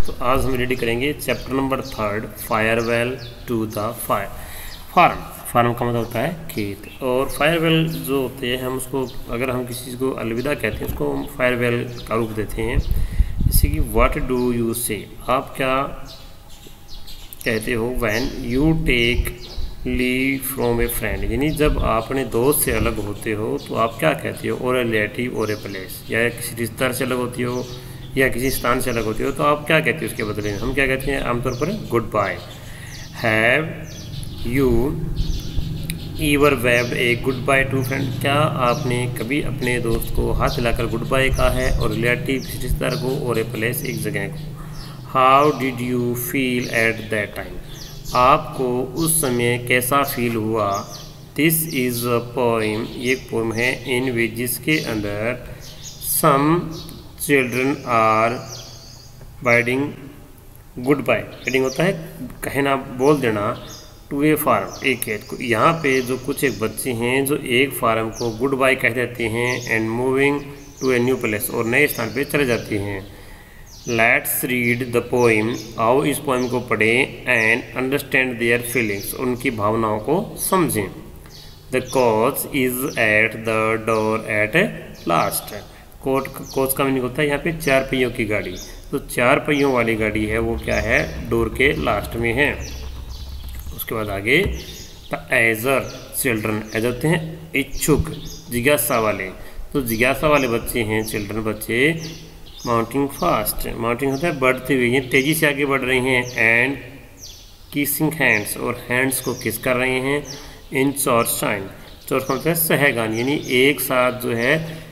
तो आज हम रेडी करेंगे chapter number 3 farewell to the farm. Farm का मतलब होता है खेत, और फायरवेल जो होते हैं हम उसको, अगर हम किसी चीज़ को अलविदा कहते हैं उसको हम फायरवेल का रूप देते हैं। जैसे कि व्हाट डू यू से, आप क्या कहते हो when you take leave from a friend, यानी जब आप अपने दोस्त से अलग होते हो तो आप क्या कहते हो, और ए रिलेटिव और ए प्लेस, या किसी रिश्तेदार से अलग होती हो या किसी स्थान से अलग होती हो तो आप क्या कहते हो उसके बदले में, हम क्या कहते हैं आमतौर पर goodbye. Have you ever waved a good bye to friend, क्या आपने कभी अपने दोस्त को हाथ हिलाकर गुड बाय कहा है, और रिलेटिव किसी रिश्तेदार को, और ए प्लेस एक जगह को। How did you feel at that time, आपको उस समय कैसा फील हुआ। दिस इज़ अ पोइम, ये पोइम है इन विच जिसके अंदर some children are bidding good bye, bidding होता है कहना, बोल देना, टू ए फार्म, एक खेत को। यहाँ पे जो कुछ एक बच्चे हैं जो एक फार्म को गुड बाय कह देते हैं and moving to a new place, और नए स्थान पे चले जाते हैं। लेट्स रीड द पोइम, आओ इस पोइम को पढ़ें एंड अंडरस्टैंड देयर फीलिंग्स, उनकी भावनाओं को समझें। The coach is at the door at last, coach का मीनिंग होता है यहाँ पे चार पहियों की गाड़ी, तो चार पहियों वाली गाड़ी है वो क्या है, डोर के लास्ट में है। उसके बाद आगे द एजर चिल्ड्रन, एजर होते हैं इच्छुक, जिज्ञासा वाले, तो जिज्ञासा वाले बच्चे हैं चिल्ड्रन, बच्चे। माउंटिंग फास्ट, माउंटिंग होता है बढ़ते हुए, ये तेज़ी से आगे बढ़ रहे हैं। एंड किसिंग हैंड्स, और हैंड्स को किस कर रहे हैं। इन चॉर्च टाइम, चॉर्च का होता है सहगान, यानी एक साथ जो है।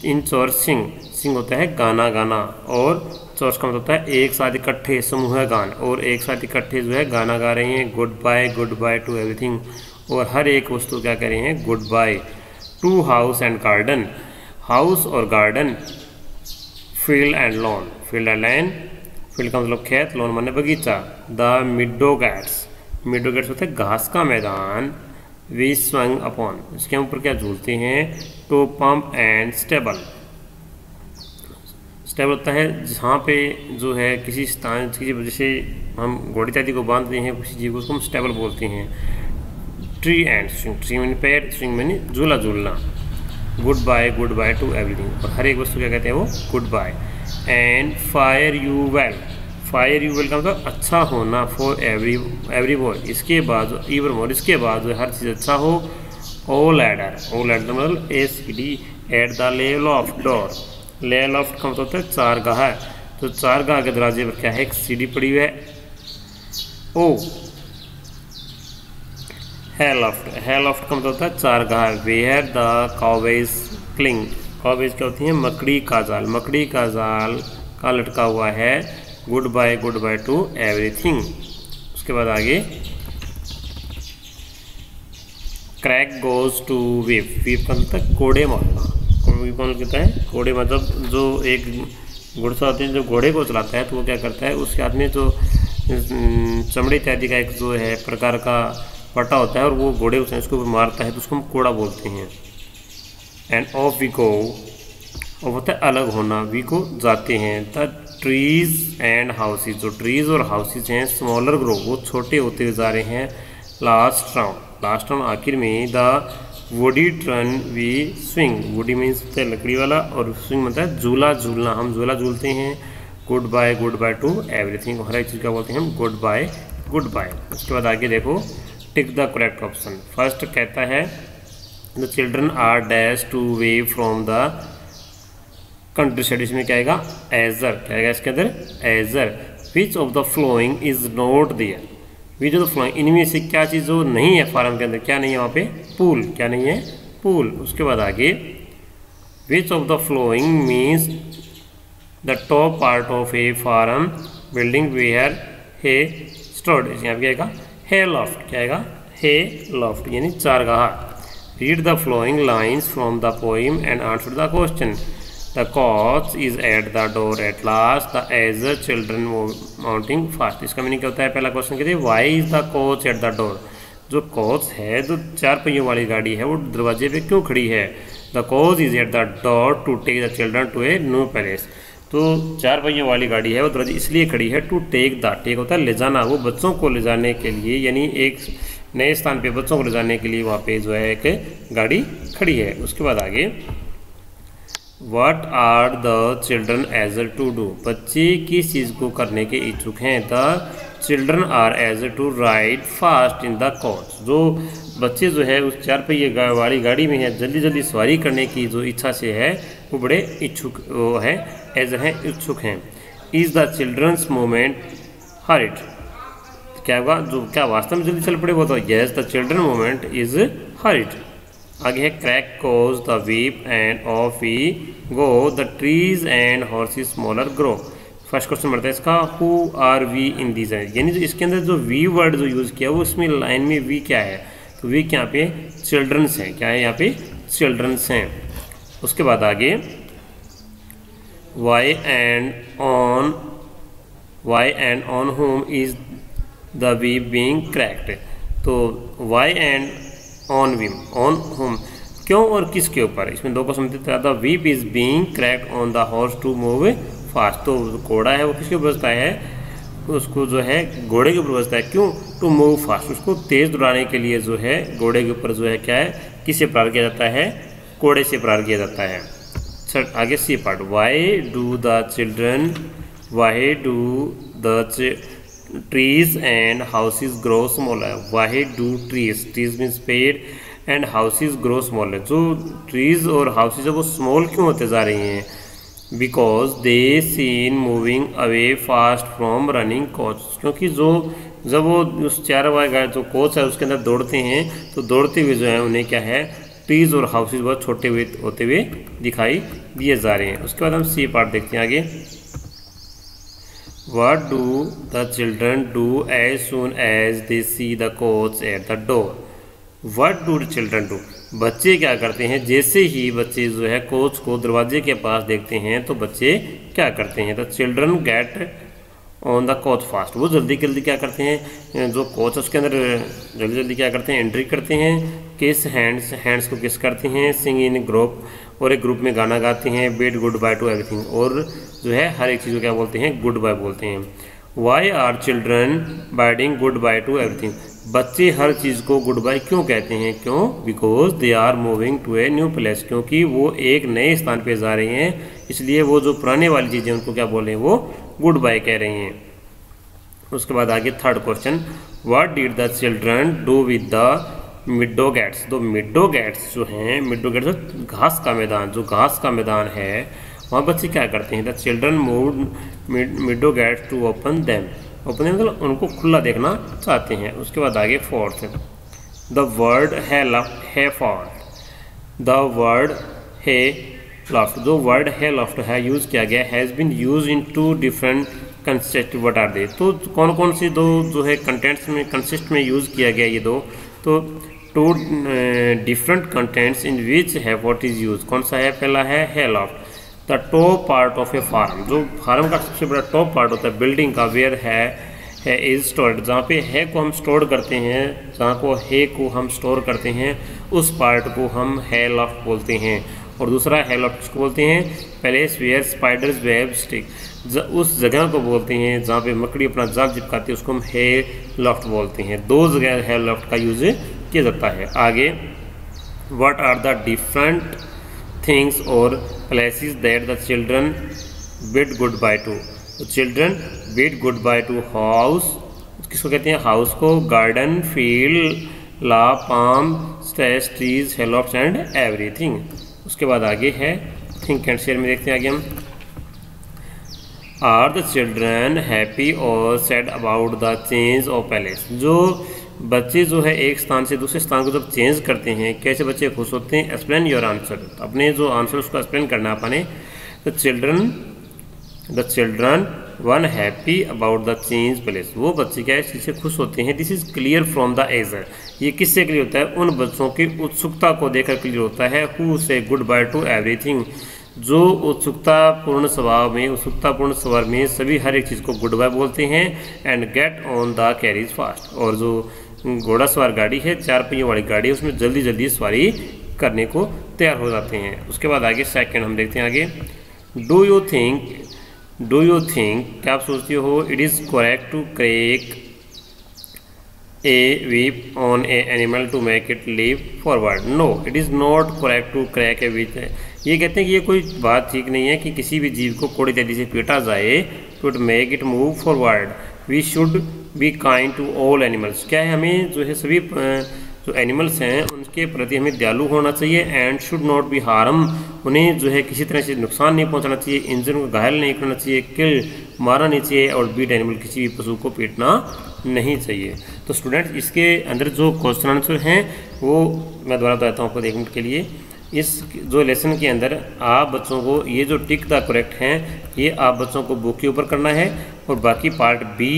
इन चॉर्च सिंग होता है गाना गाना, और चॉर्च का मतलब होता है एक साथ इकट्ठे समूह गान, और एक साथ इकट्ठे जो है गाना गा रहे हैं। गुड बाय टू एवरीथिंग, और हर एक वस्तु क्या कर रहे हैं, good bye. To house and garden, house और garden. Field and lawn, field and land, field का मतलब खेत, लॉन माने बगीचा। The meadow gates, meadow gates होता है घास का मैदान। वी स्वंग अपॉन, इसके ऊपर क्या झूलते हैं, to pump and stable, stable होता है जहाँ पे जो है किसी स्थान की वजह से हम घोड़े इत्यादि को बांधते हैं किसी चीज़ को, उसको हम स्टेबल बोलते हैं। ट्री एंड स्विंग, ट्री मैंने पैर, स्विंग मैंने झूला झूलना। गुड बाय टू एवरीथिंग, और हर एक वस्तु क्या कहते हैं वो goodbye. And fare you well, fare you well का मतलब अच्छा होना, फॉर एवरी बॉय, इसके बाद ईवर मोर, इसके बाद हर चीज़ अच्छा हो। ओ लैडर, ओ लैडर मतलब ACD at the level of door, level of का मतलब होता है चारगाह, तो चारगाह के दरवाजे पर क्या है, एक सीढ़ी पड़ी हुई है। ओ हेलॉफ्ट का मतलब होता है चारगाह। वेयर द काउवेज क्लिंग, काउवेज क्या होती है, मकड़ी का जाल, मकड़ी का जाल का लटका हुआ है। Good bye to everything. उसके बाद आगे crack goes to whip, whip का मतलब कोड़े मारना, वीप कौन कहता है, कोड़े मतलब जो एक घुड़सवार होते हैं जो घोड़े को चलाता है तो वो क्या करता है, उसके हाथ में जो चमड़े इत्यादि का एक जो है प्रकार का पट्टा होता है, और वो घोड़े उसको मारता है तो उसको हम कोड़ा बोलते हैं। एंड ऑफ वी गो, और होता है अलग होना, वी को जाते हैं। द ट्रीज एंड हाउसेज, जो ट्रीज और हाउसेज हैं स्मॉलर ग्रो, वो छोटे होते हुए जा रहे हैं। लास्ट राउंड आखिर में। The woody turn we swing, woody means होता है लकड़ी वाला, और स्विंग मतलब है झूला झूलना, हम झूला झूलते हैं। गुड बाय टू एवरीथिंग, हर एक चीज़ का बोलते हैं हम गुड बाय। उसके बाद आगे देखो, tick the correct option. First कहता है the children are dash to way from the countryside, इसमें क्या आएगा, एजर, क्या आएगा इसके अंदर, eager. Which of the following is not there, which of the following, इनमें से क्या चीज़ जो नहीं है फार्म के अंदर, क्या नहीं है वहाँ पे, पूल, क्या नहीं है, पूल। उसके बाद आगे which of the following means the top part of a farm building where hay stored, यहाँ पे क्या आएगा, हे लॉफ्ट, क्या आएगा, हे लॉफ्ट, यानी चारगाह। Read the flowing lines from the poem and answer the question. The coach is at the door at last. The other children mounting fast. इसका meaning क्या होता है, पहला क्वेश्चन कहते हैं why is the coach at the door, जो coach है जो चार पहियों वाली गाड़ी है वो दरवाजे पे क्यों खड़ी है। The coach is at the door to take the children to a new palace, तो 4 पहियों वाली गाड़ी है वो दरवाजे इसलिए खड़ी है, टू टेक द, टेक होता है ले जाना, वो बच्चों को ले जाने के लिए, यानी एक नए स्थान पे बच्चों को ले जाने के लिए वहाँ पे जो है एक गाड़ी खड़ी है। उसके बाद आगे what are the children eager to do, बच्चे किस चीज़ को करने के इच्छुक हैं। The children are eager to ride fast in the coach, जो बच्चे जो है उस 4 पहिए वाली गाड़ी में है जल्दी जल्दी सवारी करने की जो इच्छा से है वो बड़े इच्छुक वो है, एजर हैं, इच्छुक हैं। Is the children's movement hurried, क्या होगा, जो क्या वास्तव में जल्दी चल पड़े वो तो yes the children movement is hurried. आगे है crack goes the whip and off we go the trees and horses smaller grow. First question बढ़ता है इसका, who are we in these, यानी जो इसके अंदर जो वी वर्ड जो यूज़ किया वो इसमें लाइन में वी क्या है, तो वी यहाँ पे चिल्ड्रंस हैं, क्या है यहाँ पे चिल्ड्रंस हैं। उसके बाद आगे why and on whom is the whip being cracked, तो why and on whip, on whom क्यों और किसके ऊपर, इसमें दो क्वेश्चन देते हैं। The whip is being cracked on the horse to move fast, तो घोड़ा है वो किसके ऊपर बसता है, उसको जो है घोड़े के ऊपर बसता है, क्यों, टू मूव फास्ट, उसको तेज़ दौड़ाने के लिए जो है घोड़े के ऊपर जो है क्या है, किससे प्रहार किया जाता है, घोड़े से प्रहार किया जाता है। आगे C part, why do the trees and houses grow smaller, why do trees means पेड़ and houses grow smaller, जो trees और houses है वो small क्यों होते जा रही हैं, because they seen moving away fast from running coach, क्योंकि जब वो उस 4 वाले जो कोच है उसके अंदर दौड़ते हैं तो दौड़ते हुए जो है उन्हें क्या है ट्रीज और हाउसेज बहुत छोटे हुए होते हुए दिखाई दिए जा रहे हैं। उसके बाद हम सी पार्ट देखते हैं आगे, What do the children do as soon as they see the coach at the door? What do the children do? बच्चे क्या करते हैं, जैसे ही बच्चे जो है कोच को दरवाजे के पास देखते हैं तो बच्चे क्या करते हैं, The children get on the coach fast, वो जल्दी जल्दी क्या करते हैं, जो कोच उसके अंदर जल्दी जल्दी क्या करते हैं, एंट्री करते हैं, किस हैंड्स को किस करते हैं, सिंग इन ग्रुप, और एक ग्रुप में गाना गाते हैं, bid good bye to everything, और जो है हर एक चीज़ को क्या बोलते हैं, गुड बाय बोलते हैं। Why are children bidding good bye to everything, बच्चे हर चीज़ को गुड बाय क्यों कहते हैं, क्यों, because they are moving to a new place, क्योंकि वो एक नए स्थान पे जा रहे हैं, इसलिए वो जो पुराने वाली चीज़ें उनको क्या बोल रहे हैं, वो गुड बाय कह रहे हैं। उसके बाद आगे third question, what did the children do with the meadow gates, तो मिडो गेट्स जो हैं, मिडो गेट्स घास का मैदान, जो घास का मैदान है वहाँ बच्चे क्या करते हैं, the children move meadow gates to open them, open मतलब उनको खुला देखना चाहते हैं। उसके बाद आगे फोर्थ, द वर्ड है फॉल्ट, द वर्ड है लॉफ्ट, जो वर्ड है लॉफ्ट है यूज़ किया गया, has been use in 2 different concept, what are they, तो कौन कौन सी दो जो है कंटेंट्स में कंसिस्ट में यूज़ किया गया ये दो, तो 2 डिफरेंट कंटेंट्स इन विच है व्हाट इज़ यूज, कौन सा है, पहला है loft, the top part of a farm, जो फार्म का सबसे बड़ा टॉप पार्ट होता है बिल्डिंग का, वेयर है इज स्टोर्ड, जहाँ पे है को हम स्टोर करते हैं, जहाँ को है को हम स्टोर करते हैं उस पार्ट को हम है लॉफ्ट बोलते हैं। और दूसरा है लॉफ्ट किसको बोलते हैं, place where spiders web stick, उस जगह को बोलते हैं जहाँ पे मकड़ी अपना जाल चिपकाती है उसको हम है लॉफ्ट बोलते हैं। 2 जगह है लॉफ्ट का यूज किया जाता है। आगे what are the different things और places that the children bid good bye to, children bid good bye to house, किसको कहते हैं, हाउस को, garden, field, lawn, pump, stress, trees, hayloft and everything. उसके बाद आगे है थिंक एंड शेयर में देखते हैं आगे हम, आर द चिल्ड्रन हैप्पी और sad about the change of palace, जो बच्चे जो है एक स्थान से दूसरे स्थान को जब चेंज करते हैं कैसे बच्चे खुश होते हैं, एक्सप्लेन योर आंसर, अपने जो आंसर उसको एक्सप्लेन करना अपने, the children one happy about the change place, वो बच्चे क्या है इससे खुश होते हैं। This is clear from the eager, ये किससे क्लियर होता है, उन बच्चों की उत्सुकता को देखकर क्लियर होता है। हु से गुड बाय टू एवरीथिंग, जो उत्सुकतापूर्ण स्वभाव में सभी हर एक चीज़ को गुड बाय बोलते हैं। And get on the carries fast, और जो घोड़ा सवार गाड़ी है 4 पहियों वाली गाड़ी है उसमें जल्दी जल्दी सवारी करने को तैयार हो जाते हैं। उसके बाद आगे सेकंड हम देखते हैं आगे, do you think do you think, क्या आप सोचती हो, it is correct to crack a whip on a animal to make it live forward? No, it is not correct to crack a whip. ये कहते हैं कि ये कोई बात ठीक नहीं है कि किसी भी जीव को कोड़ी तेजी से पीटा जाए to make it move forward. We should be kind to all animals. क्या है, हमें जो है सभी जो एनिमल्स हैं उनके प्रति हमें दयालु होना चाहिए and should not be harm, उन्हें जो है किसी तरह से नुकसान नहीं पहुंचाना चाहिए, इंजन को घायल नहीं करना चाहिए, किल मारना नहीं चाहिए और बीट एनिमल किसी भी पशु को पीटना नहीं चाहिए। तो स्टूडेंट्स इसके अंदर जो क्वेश्चन आंसर हैं वो मैं दोबारा बताता हूँ आपको 1 मिनट के लिए। इस जो लेसन के अंदर आप बच्चों को ये जो टिक द करेक्ट हैं ये आप बच्चों को बुक के ऊपर करना है और बाकी पार्ट बी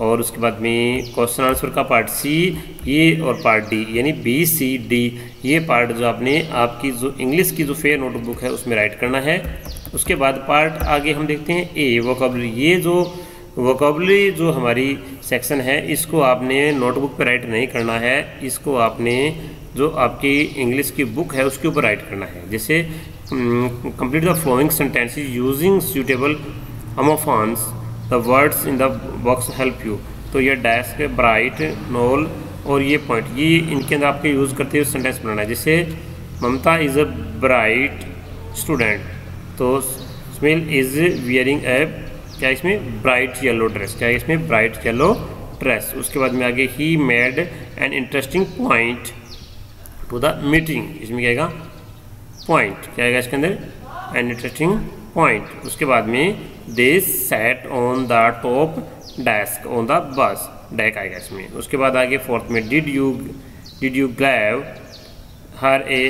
और उसके बाद में क्वेश्चन आंसर का पार्ट सी ये और पार्ट डी यानी बी सी डी ये पार्ट जो आपने आपकी जो इंग्लिश की जो फेयर नोटबुक है उसमें राइट करना है। उसके बाद पार्ट आगे हम देखते हैं ए वोकैबुलरी। ये जो वोकैबुलरी जो हमारी सेक्शन है इसको आपने नोटबुक पे राइट नहीं करना है, इसको आपने जो आपकी इंग्लिश की बुक है उसके ऊपर राइट करना है। जैसे complete the following sentences using suitable homophones, the words in the box help you. तो ये डेस्क, ब्राइट, नोल और ये पॉइंट ये इनके अंदर आपके यूज़ करते हुए सेंटेंस बनाना है। जैसे ममता इज़ अ ब्राइट स्टूडेंट, तो स्मेल इज़ वियरिंग ए, क्या इसमें ब्राइट येलो ड्रेस, क्या इसमें ब्राइट येलो ड्रेस। उसके बाद में आगे he made an interesting point two the meeting, इसमें क्या आएगा पॉइंट, क्या आएगा इसके अंदर एन इंटरेस्टिंग पॉइंट। उसके बाद में they sat on the top desk on the bus, deck आएगा इसमें। उसके बाद आगे फोर्थ में did you give her a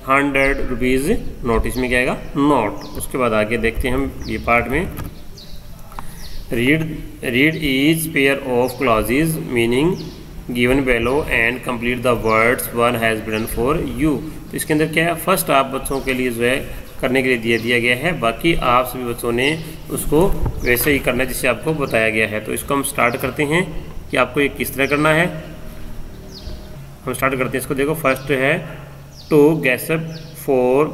100 rupees note, इसमें क्या आएगा नोट। उसके बाद आगे देखते हैं हम ये पार्ट में read each pair of clauses meaning given below and complete the words one has been for you. तो इसके अंदर क्या है, फर्स्ट आप बच्चों के लिए जो है करने के लिए दिया गया है, बाकी आप सभी बच्चों ने उसको वैसे ही करना है जिससे आपको बताया गया है। तो इसको हम स्टार्ट करते हैं कि आपको ये किस तरह करना है। हम स्टार्ट करते हैं इसको। देखो फर्स्ट है to gasp for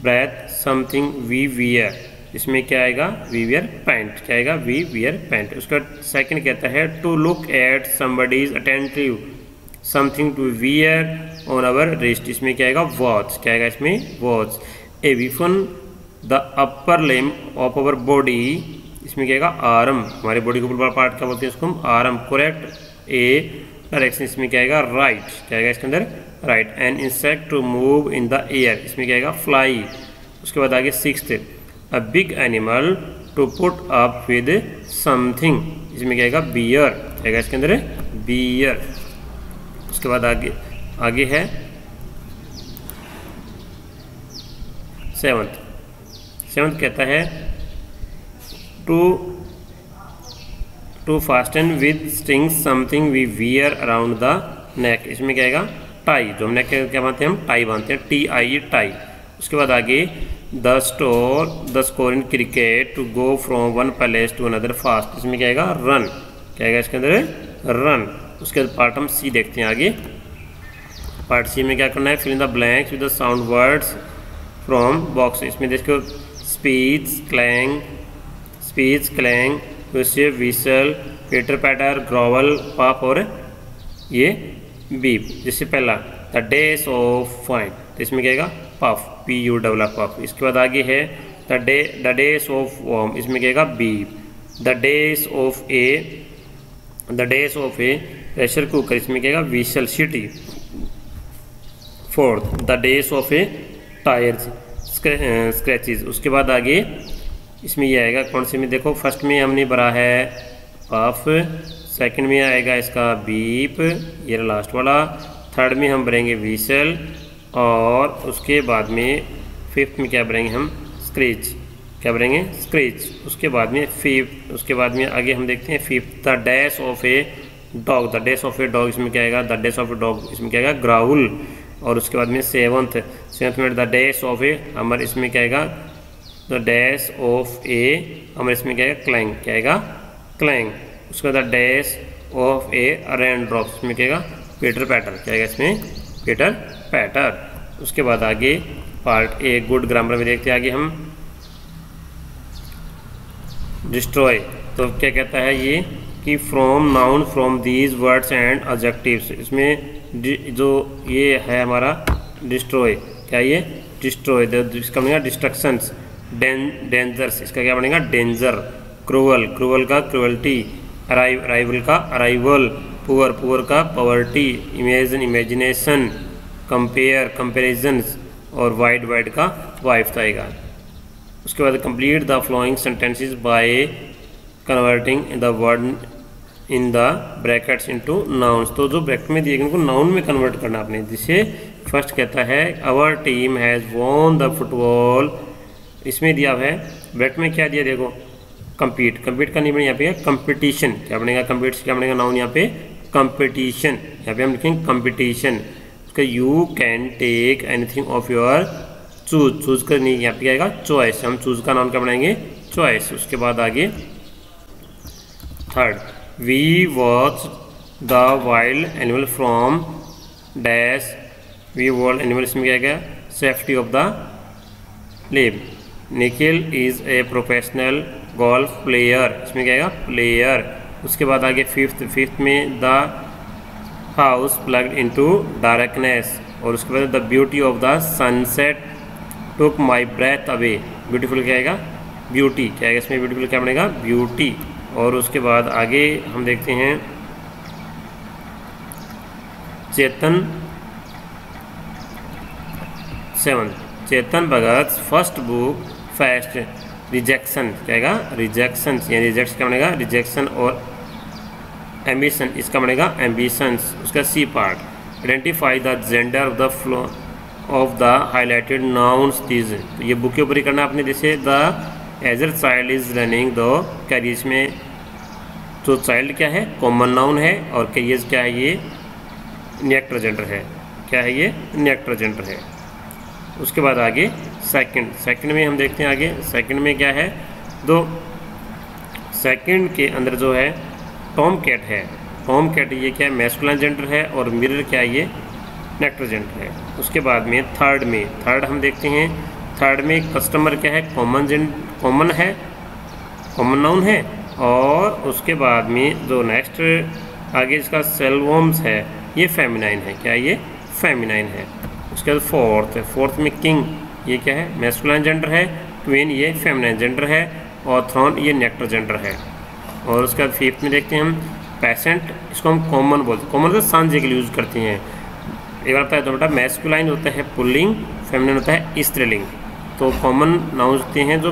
breath something we wear, इसमें क्या आएगा वी वियर पैंट, क्या आएगा वी वियर पैंट। उसका सेकंड कहता है to look at somebody's attentive something to wear on our wrist, इसमें क्या आएगा वॉच, क्या आएगा इसमें watch. A weapon the upper limb of our body, इसमें क्या आएगा आर्म, हमारी बॉडी का ऊपर पार्ट क्या बोलते हैं इसको हम आर्म। करेक्ट ए डायरेक्शन, इसमें क्या आएगा राइट, क्या आएगा इसके अंदर right. An insect to move in the air, इसमें क्या आएगा फ्लाई। उसके बाद आगे sixth a big animal to put up with something, इसमें क्या आएगा बियर, क्या आएगा इसके अंदर बियर। उसके बाद आगे है सेवंथ कहता है to fasten with strings something we wear around the neck, इसमें क्या आएगा टाई, जो हम नेक क्या बांधते हैं हम टाई बांधते हैं, TI टाई। उसके बाद आगे the score in cricket to go from one palace to another fast, इसमें क्या आएगा रन, क्या आएगा इसके अंदर रन। उसके बाद पार्ट हम सी देखते हैं आगे। पार्ट सी में क्या करना है fill in the blanks with the sound words from box, इसमें देखो speech clang whistle whistle pitter patter grovel puff और ये बीप। जैसे पहला द डेज ऑफ फाइन, तो इसमें क्या आएगा पफ, PU पफ। इसके बाद आगे है द डेज ऑफ वॉर्म, इसमें क्या आएगा beep. The days of A pressure cooker, इसमें क्या आएगा whistle city. Fourth the days of A tyres scratches. उसके बाद आगे इसमें ये आएगा कौन से में, देखो फर्स्ट में हमने भरा है पफ, सेकंड में आएगा इसका बीप, ये लास्ट वाला, थर्ड में हम भरेंगे विसल और उसके बाद में फिफ्थ में क्या भरेंगे हम स्क्रैच, क्या भरेंगे स्क्रैच। उसके बाद में फिफ्थ, उसके बाद में आगे हम देखते हैं fifth the dash of a dog, the dash of a dog, इसमें क्या आएगा the dash of a dog, इसमें क्या आएगा ग्राउल। और उसके बाद में सेवंथ में द डैश ऑफ ए हमर, इसमें क्या आएगा द डैश ऑफ ए हमर, इसमें क्या आएगा क्लैंग, क्या आएगा क्लैंग। उसके बाद the dash of A rain drop, इसमें क्या आएगा पीटर पैटर, क्या आएगा इसमें पीटर पैटर। उसके बाद आगे पार्ट ए गुड ग्रामर में देखते हैं आगे हम डिस्ट्रॉय। तो क्या कहता है ये कि from noun from these words and adjectives, इसमें जो ये है हमारा डिस्ट्रॉय, क्या ये डिस्ट्रॉय, इसका बनेगा डिस्ट्रक्शंस, डेंजर्स, इसका क्या बनेगा डेंजर, क्रूअल, क्रूअल का क्रूअल्टी, अराइवल का अराइवल, पुअर, पुअर का poverty, imagine, imagination, compare, comparisons, और वाइड, वाइड का वाइफ आएगा। उसके बाद complete the following sentences by converting the word in the brackets into nouns. तो जो ब्रैकेट में दिए गए उनको नाउन में कन्वर्ट करना आपने, जिसे फर्स्ट कहता है our team has won the football, इसमें दिया है ब्रैकेट में क्या दिया देखो कंपीट, कंपीट का नहीं बनेगा यहाँ पे कंपटीशन, क्या बनेगा कंपीट से क्या बनेगा नाउन यहाँ पे कंपटीशन, यहाँ पे हम लिखेंगे कंपटीशन। उसका you can take anything of your choose, choose कर नहीं यहाँ पे आएगा चॉइस, हम चूज का नाउन क्या बनाएंगे चॉइस। उसके बाद आगे third, we watch the wild animal from dash, we world animal, इसमें क्या आएगा safety of the live. Nikhil is a professional golf player, इसमें क्या आएगा प्लेयर। उसके बाद आगे फिफ्थ में the house plugged into darkness, और उसके बाद the beauty of the sunset took my breath away, beautiful क्या आएगा ब्यूटी, क्या आएगा इसमें ब्यूटीफुल क्या बनेगा ब्यूटी। और उसके बाद आगे हम देखते हैं चेतन 7, Chetan Bhagat first book first rejection, क्या आएगा रिजेक्शन, यानी रिजेक्ट क्या बनेगा रिजेक्शन, और एम्बिशन इसका बनेगा एम्बिशंस। उसका C part, identify the gender of the flow of the highlighted nouns these, तो ये बुक के ऊपर ही करना आपने, जैसे the eager child is running दो कैरियर्स में, तो चाइल्ड क्या है कॉमन नाउन है, और कैरियर्स क्या है ये नेक्टर जेंडर है, क्या है ये नेक्टर जेंडर है। उसके बाद आगे सेकंड में हम देखते हैं आगे सेकंड में क्या है, दो सेकंड के अंदर जो है टॉम कैट है, टॉम कैट ये क्या है मैस्कुलाइन जेंडर है, और मिरर क्या है ये नेक्टर जेंडर है। उसके बाद में थर्ड हम देखते हैं, थर्ड में कस्टमर क्या है कॉमन है, कॉमन नाउन है, और उसके बाद में जो नेक्स्ट आगे इसका सेलवॉम्स है ये फेमिनाइन है, क्या ये फेमिनाइन है। उसके बाद फोर्थ में किंग ये क्या है मैस्कुलाइन जेंडर है, क्वीन ये फेमिनाइन जेंडर है, और थ्रोन ये नेक्टर जेंडर है। और उसके बाद फिफ्थ में देखते हैं हम पेशेंट, इसको हम कॉमन बोलते हैं, कॉमन का सांझे के लिए यूज़ करते हैं। एक बार है तो बेटा मैस्कुलाइन होता है पुल्लिंग, फेमिनाइन होता है स्त्रीलिंग, तो कॉमन नाउन्स होते हैं जो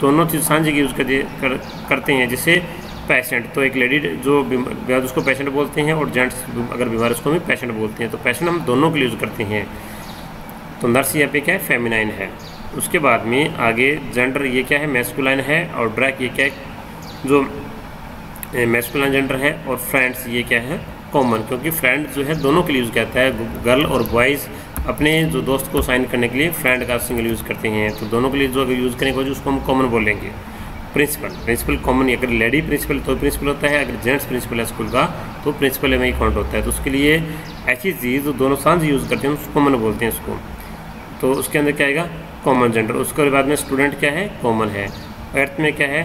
दोनों चीज़ सांझे के यूज़ करते हैं। जैसे पेशेंट तो एक लेडी जो बीमार उसको पेशेंट बोलते हैं, और जेंट्स अगर बीमार उसको भी पेशेंट बोलते हैं, तो पेशेंट हम दोनों के लिए यूज़ करते हैं। तो नर्स यहाँ पे क्या है फेमिनाइन है। उसके बाद में आगे जेंडर ये क्या है मैस्कुलाइन है, और ड्रैग ये क्या है जो मैस्कुलाइन जेंडर है, और फ्रेंड्स ये क्या है कॉमन, क्योंकि फ्रेंड जो है दोनों के लिए यूज़ करता है, गर्ल और बॉयज़ अपने जो दोस्त को साइन करने के लिए फ्रेंड का सिंगल यूज़ करते हैं, तो दोनों के लिए जो अगर यूज़ करने को उसको हम कॉमन बोलेंगे। प्रिंसिपल कॉमन, अगर लेडी प्रिंसिपल तो प्रिंसिपल होता है, अगर जेंट्स प्रिंसिपल है स्कूल का तो प्रिंसिपल में ही काउंट होता है। तो उसके लिए ऐसी चीज़ जो दोनों सांझ यूज़ करते हैं उसको कॉमन बोलते हैं उसको, तो उसके अंदर क्या आएगा कॉमन जेंडर। उसके बाद में स्टूडेंट क्या है कॉमन है। अर्थ में क्या है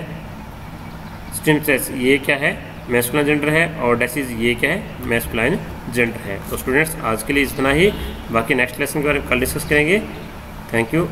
स्टिमसेस ये क्या है मैस्कुलाइन जेंडर है, और डैसिस ये क्या है मैस्कुलाइन जेंडर है। तो स्टूडेंट्स आज के लिए इतना ही, बाकी नेक्स्ट लेसन के बारे में कल डिस्कस करेंगे। Thank you.